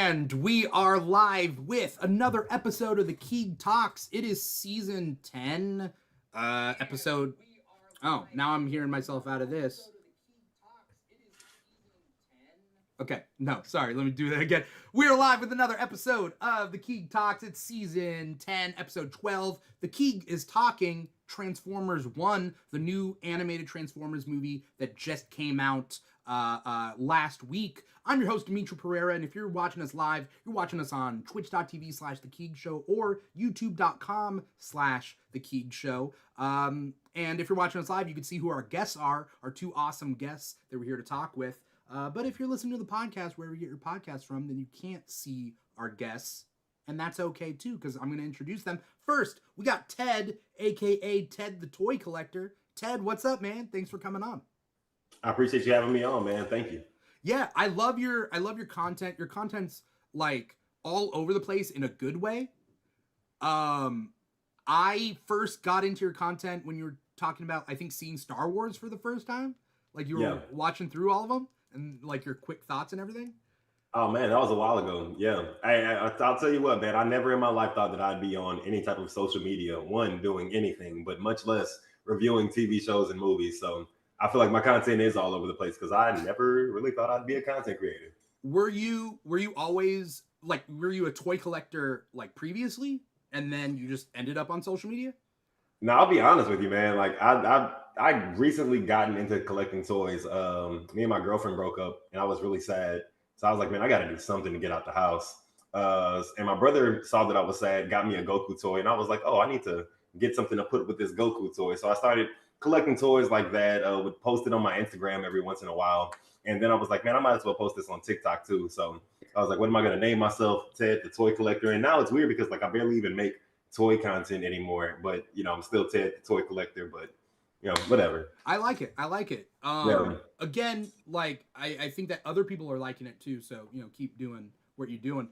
And we are live with another episode of the Keeg Talks. It is season 10, episode... Oh, now I'm hearing myself out of this. Okay, no, sorry, let me do that again. We're live with another episode of the Keeg Talks. It's season 10, episode 12. The Keeg is talking Transformers One, the new animated Transformers movie that just came out last week. I'm your host, Dimithri Perera, and if you're watching us live, you're watching us on twitch.tv/The Keeg Show or youtube.com/The Keeg Show. And if you're watching us live, you can see who our guests are, our two awesome guests that we're here to talk with. But if you're listening to the podcast, wherever you get your podcast from, then you can't see our guests. And that's okay, too, because I'm going to introduce them. First, we got Ted, a.k.a. Ted the Toy Collector. Ted, what's up, man? Thanks for coming on. I appreciate you having me on, man. Thank you. Yeah, I love your content. Your content's, like, all over the place in a good way. I first got into your content when you were talking about, I think, seeing Star Wars for the first time. Like, you were watching through all of them and, like, your quick thoughts and everything. Oh, man, that was a while ago. Yeah. I'll tell you what, man. I never in my life thought that I'd be on any type of social media, doing anything, but much less reviewing TV shows and movies. So I feel like my content is all over the place because I never really thought I'd be a content creator. Were you always, like, were you a toy collector, like, previously? And then you just ended up on social media? No, I'll be honest with you, man. Like, I recently gotten into collecting toys. Me and my girlfriend broke up, and I was really sad. So I was like, man, I got to do something to get out the house. And my brother saw that I was sad, got me a Goku toy, and I was like, oh, I need to get something to put with this Goku toy. So I started collecting toys like that. Would post it on my Instagram every once in a while, and then I was like, man, I might as well post this on TikTok too. So I was like, what am I going to name myself? Ted the Toy Collector. And now it's weird because, like, I barely even make toy content anymore, but I'm still Ted the Toy Collector, but whatever. I like it. Again, like, I think that other people are liking it too, so keep doing what you're doing.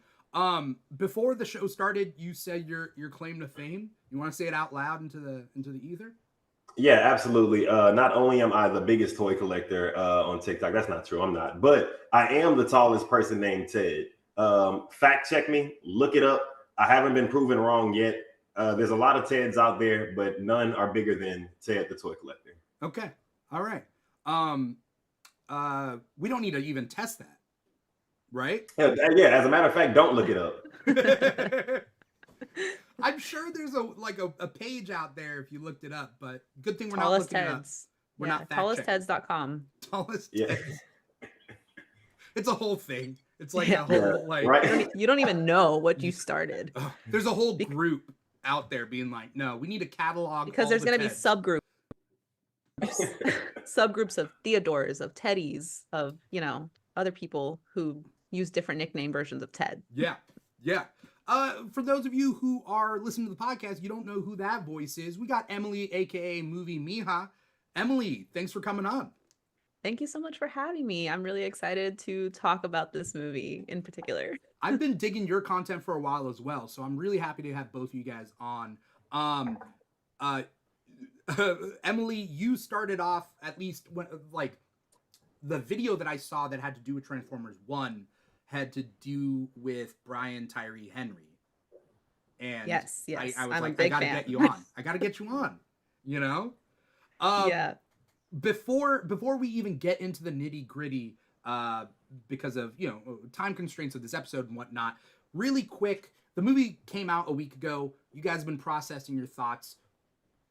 Before the show started, you said your claim to fame. You want to say it out loud into the ether? Yeah, absolutely. Not only am I the biggest toy collector on TikTok, that's not true, I'm not, but I am the tallest person named Ted. Fact check me, look it up. I haven't been proven wrong yet. There's a lot of Teds out there, but none are bigger than Ted the Toy Collector. Okay. All right. We don't need to even test that, right? Yeah, as a matter of fact, don't look it up. I'm sure there's a page out there if you looked it up, but good thing we're not looking it up. We're not TallestTeds.com. Tallest Teds. It's a whole thing. It's like a whole right. You don't even know what you started. There's a whole group out there being like, no, we need a catalog because there's going to be subgroups of Theodores, of Teddies, of other people who use different nickname versions of Ted. Yeah For those of you who are listening to the podcast, you don't know who that voice is. We got Emily, aka Movie Mija. Emily, thanks for coming on. Thank you so much for having me. I'm really excited to talk about this movie in particular. I've been digging your content for a while as well, so I'm really happy to have both of you guys on. Emily, you started off, at least when, like, the video that I saw that had to do with Transformers One had to do with Brian Tyree Henry. And yes. I was like, I gotta get you on. I gotta get you on. Yeah. Before we even get into the nitty gritty, because of time constraints of this episode and whatnot, really quick, the movie came out a week ago. You guys have been processing your thoughts.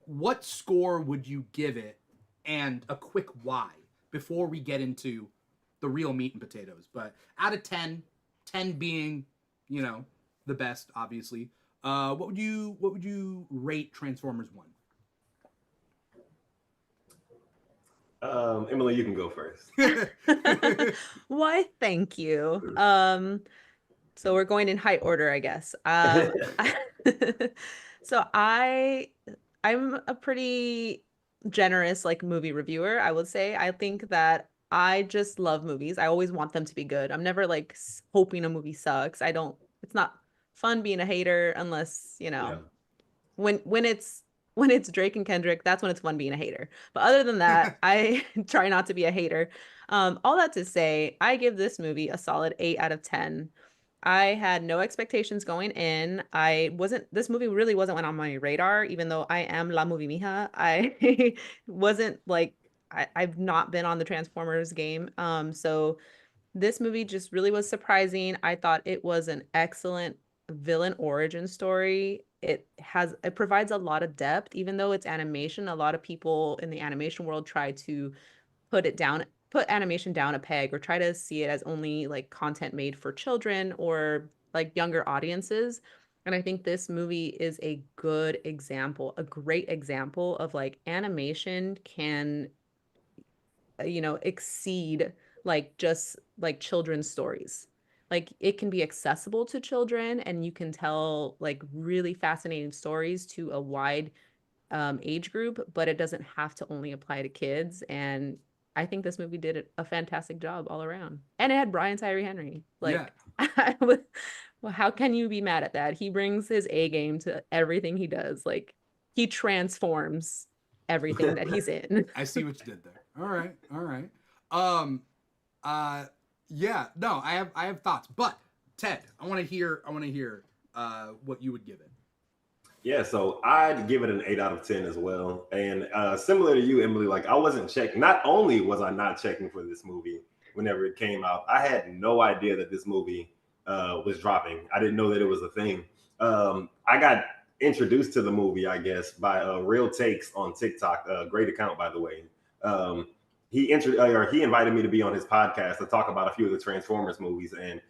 What score would you give it, and a quick why before we get into the real meat and potatoes? But out of 10 being the best, obviously, what would you rate Transformers One? Emily, you can go first. Why, thank you. So we're going in height order, I guess. So I'm a pretty generous movie reviewer, I would say. I think that I just love movies. I always want them to be good. I'm never hoping a movie sucks. It's not fun being a hater unless, when it's Drake and Kendrick, that's when it's fun being a hater. But other than that, I try not to be a hater. All that to say, I give this movie a solid 8 out of 10. I had no expectations going in. This movie really wasn't on my radar, even though I am La Movie Mija. I wasn't like, I've not been on the Transformers game. So this movie just really was surprising. I thought it was an excellent villain origin story. It provides a lot of depth, even though it's animation. A lot of people in the animation world try to put animation down a peg or try to see it as only like content made for children or like younger audiences. And I think this movie is a good example, a great example of like animation can, exceed like just like children's stories. Like it can be accessible to children and you can tell like really fascinating stories to a wide age group, but it doesn't have to only apply to kids. And I think this movie did a fantastic job all around. And it had Brian Tyree Henry. Yeah. Like, well, how can you be mad at that? He brings his A game to everything he does. Like, he transforms everything that he's in. I see what you did there. All right, all right. Um, yeah, no, I have thoughts, but Ted, I want to hear what you would give it. Yeah, so I'd give it an 8 out of 10 as well. And similar to you, Emily, like I wasn't checking. Not only was I not checking for this movie whenever it came out, I had no idea that this movie was dropping. I didn't know that it was a thing. I got introduced to the movie, I guess, by Real Takes on TikTok. Great account, by the way. He invited me to be on his podcast to talk about a few of the Transformers movies, and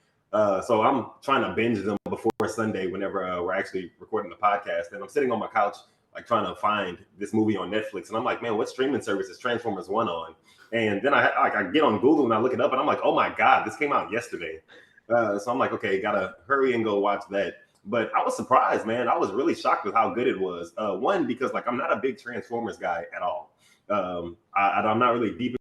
so I'm trying to binge them before Sunday whenever we're actually recording the podcast. And I'm sitting on my couch, like trying to find this movie on Netflix. And I'm like, man, what streaming service is Transformers One on? And then I get on Google and I look it up and I'm like, oh my God, this came out yesterday. So I'm like, okay, gotta hurry and go watch that. But I was surprised, man. I was really shocked with how good it was. One, because like I'm not a big Transformers guy at all. I'm not really deep